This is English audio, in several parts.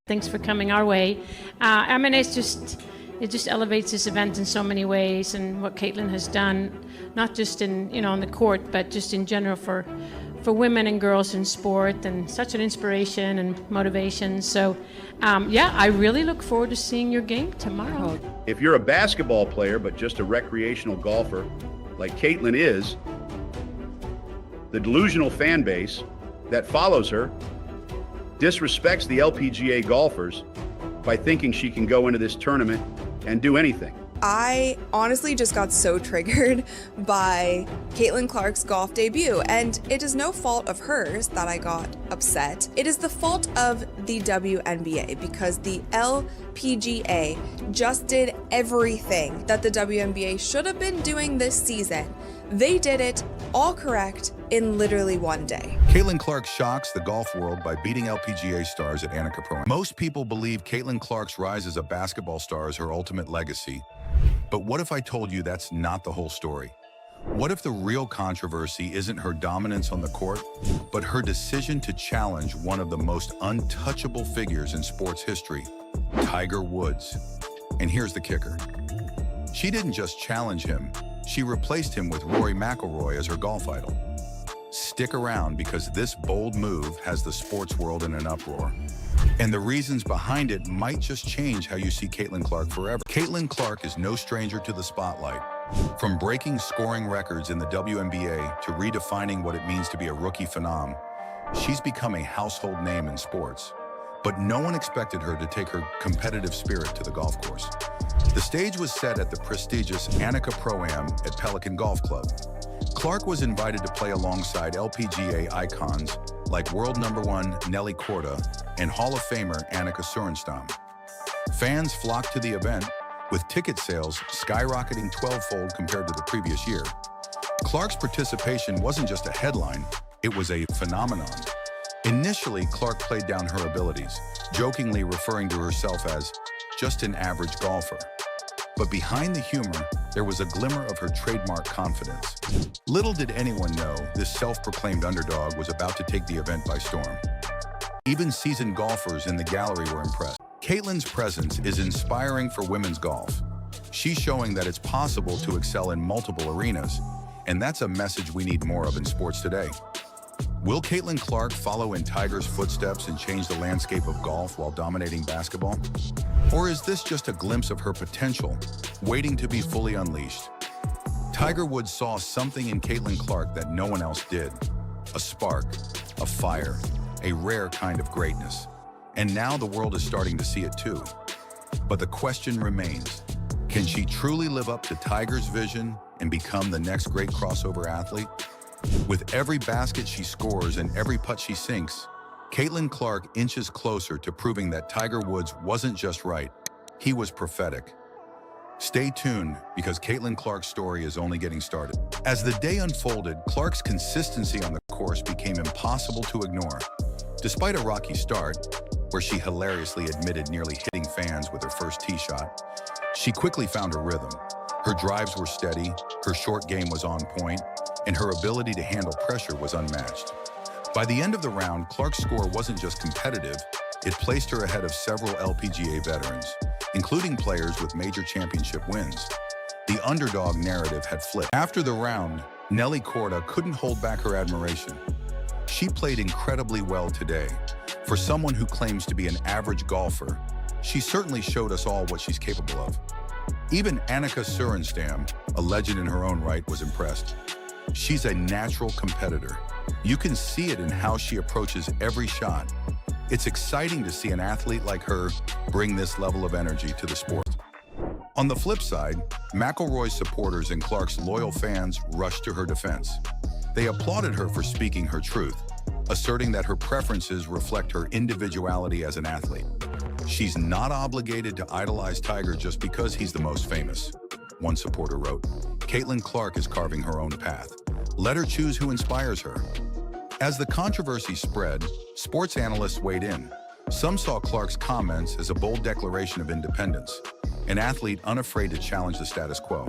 Thanks for coming our way. I mean, it just elevates this event in so many ways, and what Caitlin has done, not just in on the court, but just in general for women and girls in sport, and such an inspiration and motivation. So, yeah, I really look forward to seeing your game tomorrow. If you're a basketball player but just a recreational golfer, like Caitlin is, the delusional fan base that follows her disrespects the LPGA golfers by thinking she can go into this tournament and do anything. I honestly just got so triggered by Caitlin Clark's golf debut, and it is no fault of hers that I got upset. It is the fault of the WNBA, because the LPGA just did everything that the WNBA should have been doing this season. They did it all correct in literally one day. Caitlin Clark shocks the golf world by beating LPGA stars at Annika Pro. Most people believe Caitlin Clark's rise as a basketball star is her ultimate legacy. But what if I told you that's not the whole story? What if the real controversy isn't her dominance on the court, but her decision to challenge one of the most untouchable figures in sports history, Tiger Woods? And here's the kicker. She didn't just challenge him, she replaced him with Rory McIlroy as her golf idol. Stick around, because this bold move has the sports world in an uproar. And the reasons behind it might just change how you see Caitlin Clark forever. Caitlin Clark is no stranger to the spotlight. From breaking scoring records in the WNBA to redefining what it means to be a rookie phenom, she's become a household name in sports. But no one expected her to take her competitive spirit to the golf course. The stage was set at the prestigious Annika Pro-Am at Pelican Golf Club. Clark was invited to play alongside LPGA icons like world #1 Nelly Korda and Hall of Famer Annika Sorenstam. Fans flocked to the event, with ticket sales skyrocketing 12-fold compared to the previous year. Clark's participation wasn't just a headline, it was a phenomenon. Initially, Clark played down her abilities, jokingly referring to herself as just an average golfer. But behind the humor, there was a glimmer of her trademark confidence. Little did anyone know this self-proclaimed underdog was about to take the event by storm. Even seasoned golfers in the gallery were impressed. Caitlin's presence is inspiring for women's golf. She's showing that it's possible to excel in multiple arenas, and that's a message we need more of in sports today. Will Caitlin Clark follow in Tiger's footsteps and change the landscape of golf while dominating basketball? Or is this just a glimpse of her potential, waiting to be fully unleashed? Tiger Woods saw something in Caitlin Clark that no one else did. A spark, a fire, a rare kind of greatness. And now the world is starting to see it too. But the question remains, can she truly live up to Tiger's vision and become the next great crossover athlete? With every basket she scores and every putt she sinks, Caitlin Clark inches closer to proving that Tiger Woods wasn't just right, he was prophetic. Stay tuned, because Caitlin Clark's story is only getting started. As the day unfolded, Clark's consistency on the course became impossible to ignore. Despite a rocky start, where she hilariously admitted nearly hitting fans with her first tee shot, she quickly found her rhythm. Her drives were steady, her short game was on point, and her ability to handle pressure was unmatched. By the end of the round, Clark's score wasn't just competitive, it placed her ahead of several LPGA veterans, including players with major championship wins. The underdog narrative had flipped. After the round, Nelly Korda couldn't hold back her admiration. She played incredibly well today. For someone who claims to be an average golfer, she certainly showed us all what she's capable of. Even Annika Sorenstam, a legend in her own right, was impressed. She's a natural competitor. You can see it in how she approaches every shot. It's exciting to see an athlete like her bring this level of energy to the sport. On the flip side, McIlroy's supporters and Clark's loyal fans rushed to her defense. They applauded her for speaking her truth, asserting that her preferences reflect her individuality as an athlete. She's not obligated to idolize Tiger just because he's the most famous, one supporter wrote. Caitlin Clark is carving her own path. Let her choose who inspires her. As the controversy spread, sports analysts weighed in. Some saw Clark's comments as a bold declaration of independence, an athlete unafraid to challenge the status quo.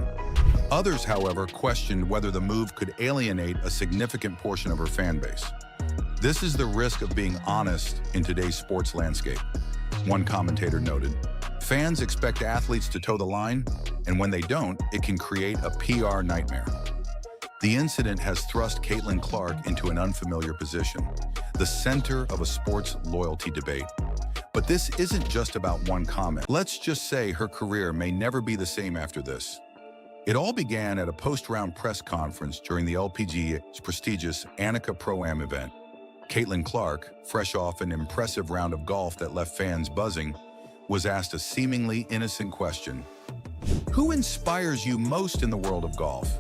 Others, however, questioned whether the move could alienate a significant portion of her fan base. This is the risk of being honest in today's sports landscape. one commentator noted. Fans expect athletes to toe the line, and when they don't, it can create a PR nightmare. The incident has thrust Caitlin Clark into an unfamiliar position, the center of a sports loyalty debate. But this isn't just about one comment. Let's just say her career may never be the same after this. It all began at a post-round press conference during the LPGA's prestigious Annika Pro-Am event. Caitlin Clark, fresh off an impressive round of golf that left fans buzzing, was asked a seemingly innocent question. Who inspires you most in the world of golf?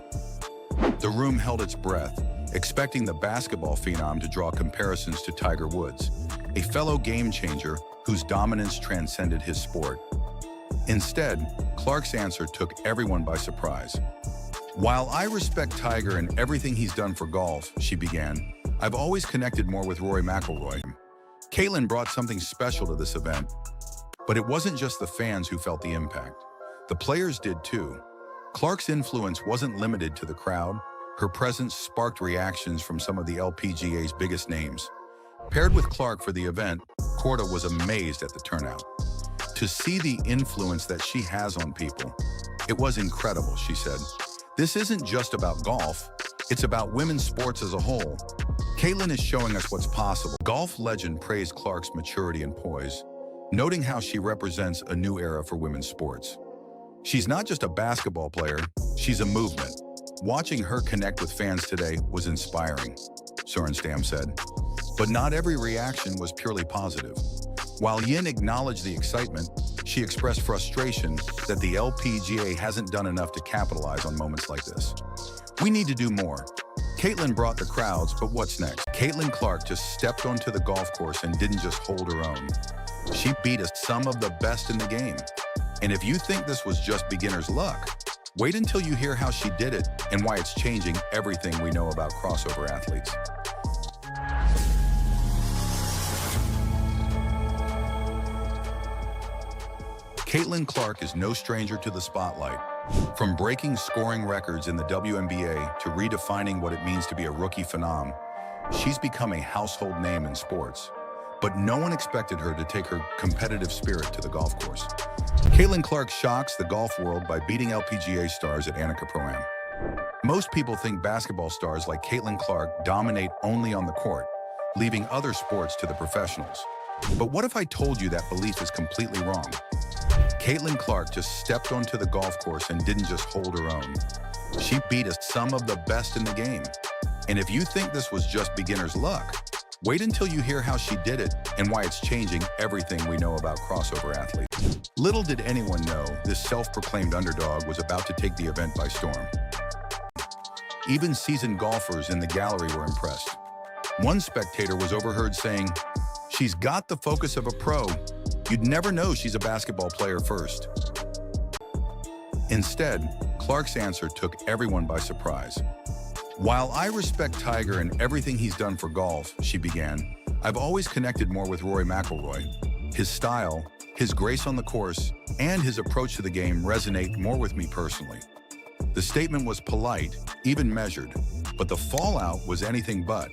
The room held its breath, expecting the basketball phenom to draw comparisons to Tiger Woods, a fellow game-changer whose dominance transcended his sport. Instead, Clark's answer took everyone by surprise. While I respect Tiger and everything he's done for golf, she began, I've always connected more with Rory McIlroy. Caitlin brought something special to this event, but it wasn't just the fans who felt the impact. The players did too. Clark's influence wasn't limited to the crowd. Her presence sparked reactions from some of the LPGA's biggest names. Paired with Clark for the event, Korda was amazed at the turnout. To see the influence that she has on people, it was incredible, she said. This isn't just about golf, it's about women's sports as a whole. Caitlin is showing us what's possible. Golf legend praised Clark's maturity and poise, noting how she represents a new era for women's sports. She's not just a basketball player, she's a movement. Watching her connect with fans today was inspiring, Sorenstam said. But not every reaction was purely positive. While Yin acknowledged the excitement, she expressed frustration that the LPGA hasn't done enough to capitalize on moments like this. We need to do more. Caitlin brought the crowds, but what's next? Caitlin Clark just stepped onto the golf course and didn't just hold her own. She beat some of the best in the game. And if you think this was just beginner's luck, wait until you hear how she did it and why it's changing everything we know about crossover athletes. Caitlin Clark is no stranger to the spotlight. From breaking scoring records in the WNBA to redefining what it means to be a rookie phenom, she's become a household name in sports. But no one expected her to take her competitive spirit to the golf course. Caitlin Clark shocks the golf world by beating LPGA stars at Annika Pro-Am. Most people think basketball stars like Caitlin Clark dominate only on the court, leaving other sports to the professionals. But what if I told you that belief is completely wrong? Caitlin Clark just stepped onto the golf course and didn't just hold her own. She beat some of the best in the game. And if you think this was just beginner's luck, wait until you hear how she did it and why it's changing everything we know about crossover athletes. Little did anyone know this self-proclaimed underdog was about to take the event by storm. Even seasoned golfers in the gallery were impressed. One spectator was overheard saying, "She's got the focus of a pro. You'd never know she's a basketball player first." Instead, Clark's answer took everyone by surprise. While I respect Tiger and everything he's done for golf, she began, I've always connected more with Rory McIlroy. His style, his grace on the course, and his approach to the game resonate more with me personally. The statement was polite, even measured, but the fallout was anything but.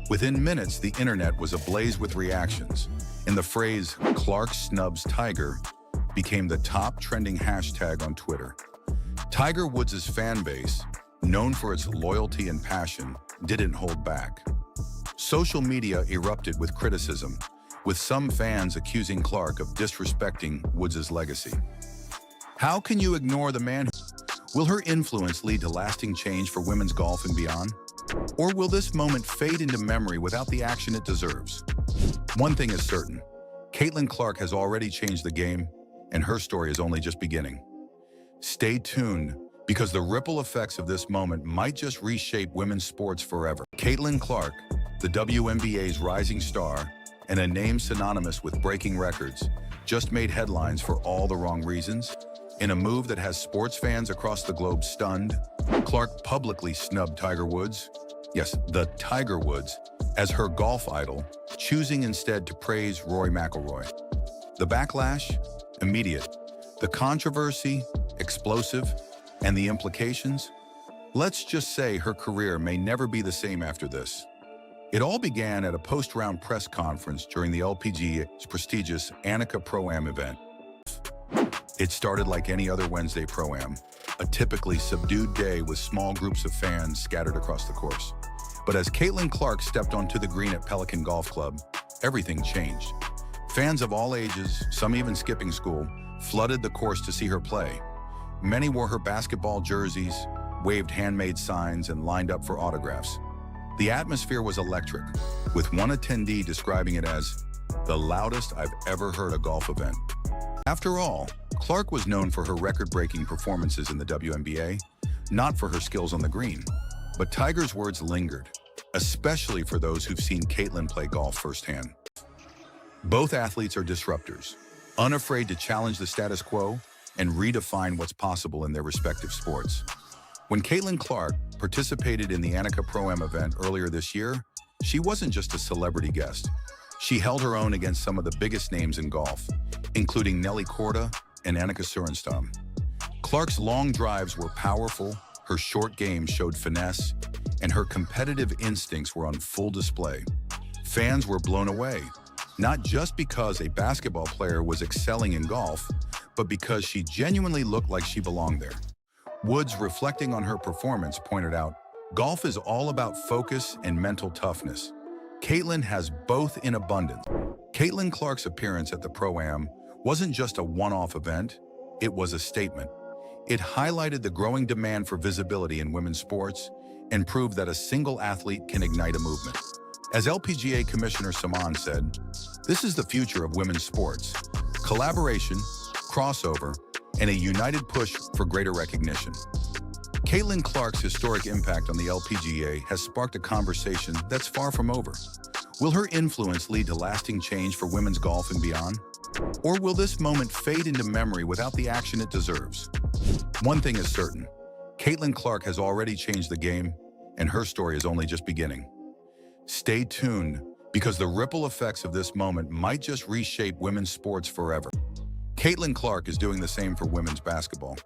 Within minutes, the internet was ablaze with reactions, and the phrase, Clark snubs Tiger, became the top trending hashtag on Twitter. Tiger Woods' fan base, known for its loyalty and passion, didn't hold back. Social media erupted with criticism, with some fans accusing Clark of disrespecting Woods' legacy. How can you ignore the man? Will her influence lead to lasting change for women's golf and beyond? Or will this moment fade into memory without the action it deserves? One thing is certain, Caitlin Clark has already changed the game, and her story is only just beginning. Stay tuned, because the ripple effects of this moment might just reshape women's sports forever. Caitlin Clark, the WNBA's rising star, and a name synonymous with breaking records, just made headlines for all the wrong reasons. In a move that has sports fans across the globe stunned, Clark publicly snubbed Tiger Woods, yes, the Tiger Woods, as her golf idol, choosing instead to praise Rory McIlroy. The backlash? Immediate. The controversy? Explosive. And the implications? Let's just say her career may never be the same after this. It all began at a post-round press conference during the LPGA's prestigious Annika Pro-Am event. It started like any other Wednesday Pro-Am, a typically subdued day with small groups of fans scattered across the course. But as Caitlin Clark stepped onto the green at Pelican Golf Club, everything changed. Fans of all ages, some even skipping school, flooded the course to see her play. Many wore her basketball jerseys, waved handmade signs, and lined up for autographs. The atmosphere was electric, with one attendee describing it as the loudest I've ever heard a golf event. After all, Clark was known for her record-breaking performances in the WNBA, not for her skills on the green. But Tiger's words lingered, especially for those who've seen Caitlin play golf firsthand. Both athletes are disruptors, unafraid to challenge the status quo and redefine what's possible in their respective sports. When Caitlin Clark participated in the Annika Pro-Am event earlier this year, she wasn't just a celebrity guest. She held her own against some of the biggest names in golf, including Nelly Korda and Annika Sorenstam. Clark's long drives were powerful, her short game showed finesse, and her competitive instincts were on full display. Fans were blown away, not just because a basketball player was excelling in golf, but because she genuinely looked like she belonged there. Woods, reflecting on her performance, pointed out, "Golf is all about focus and mental toughness. Caitlin has both in abundance." Caitlin Clark's appearance at the Pro-Am wasn't just a one-off event, it was a statement. It highlighted the growing demand for visibility in women's sports and proved that a single athlete can ignite a movement. As LPGA Commissioner Saman said, "This is the future of women's sports. Collaboration, crossover, and a united push for greater recognition." Caitlin Clark's historic impact on the LPGA has sparked a conversation that's far from over. Will her influence lead to lasting change for women's golf and beyond? Or will this moment fade into memory without the action it deserves? One thing is certain, Caitlin Clark has already changed the game, and her story is only just beginning. Stay tuned, because the ripple effects of this moment might just reshape women's sports forever. Caitlin Clark is doing the same for women's basketball.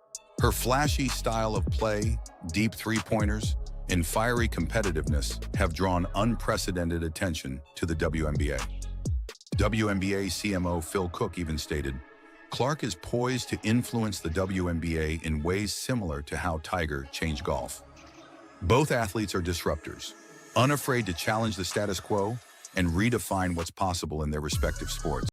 Her flashy style of play, deep three-pointers, and fiery competitiveness have drawn unprecedented attention to the WNBA. WNBA CMO Phil Cook even stated, "Clark is poised to influence the WNBA in ways similar to how Tiger changed golf." Both athletes are disruptors, unafraid to challenge the status quo and redefine what's possible in their respective sports.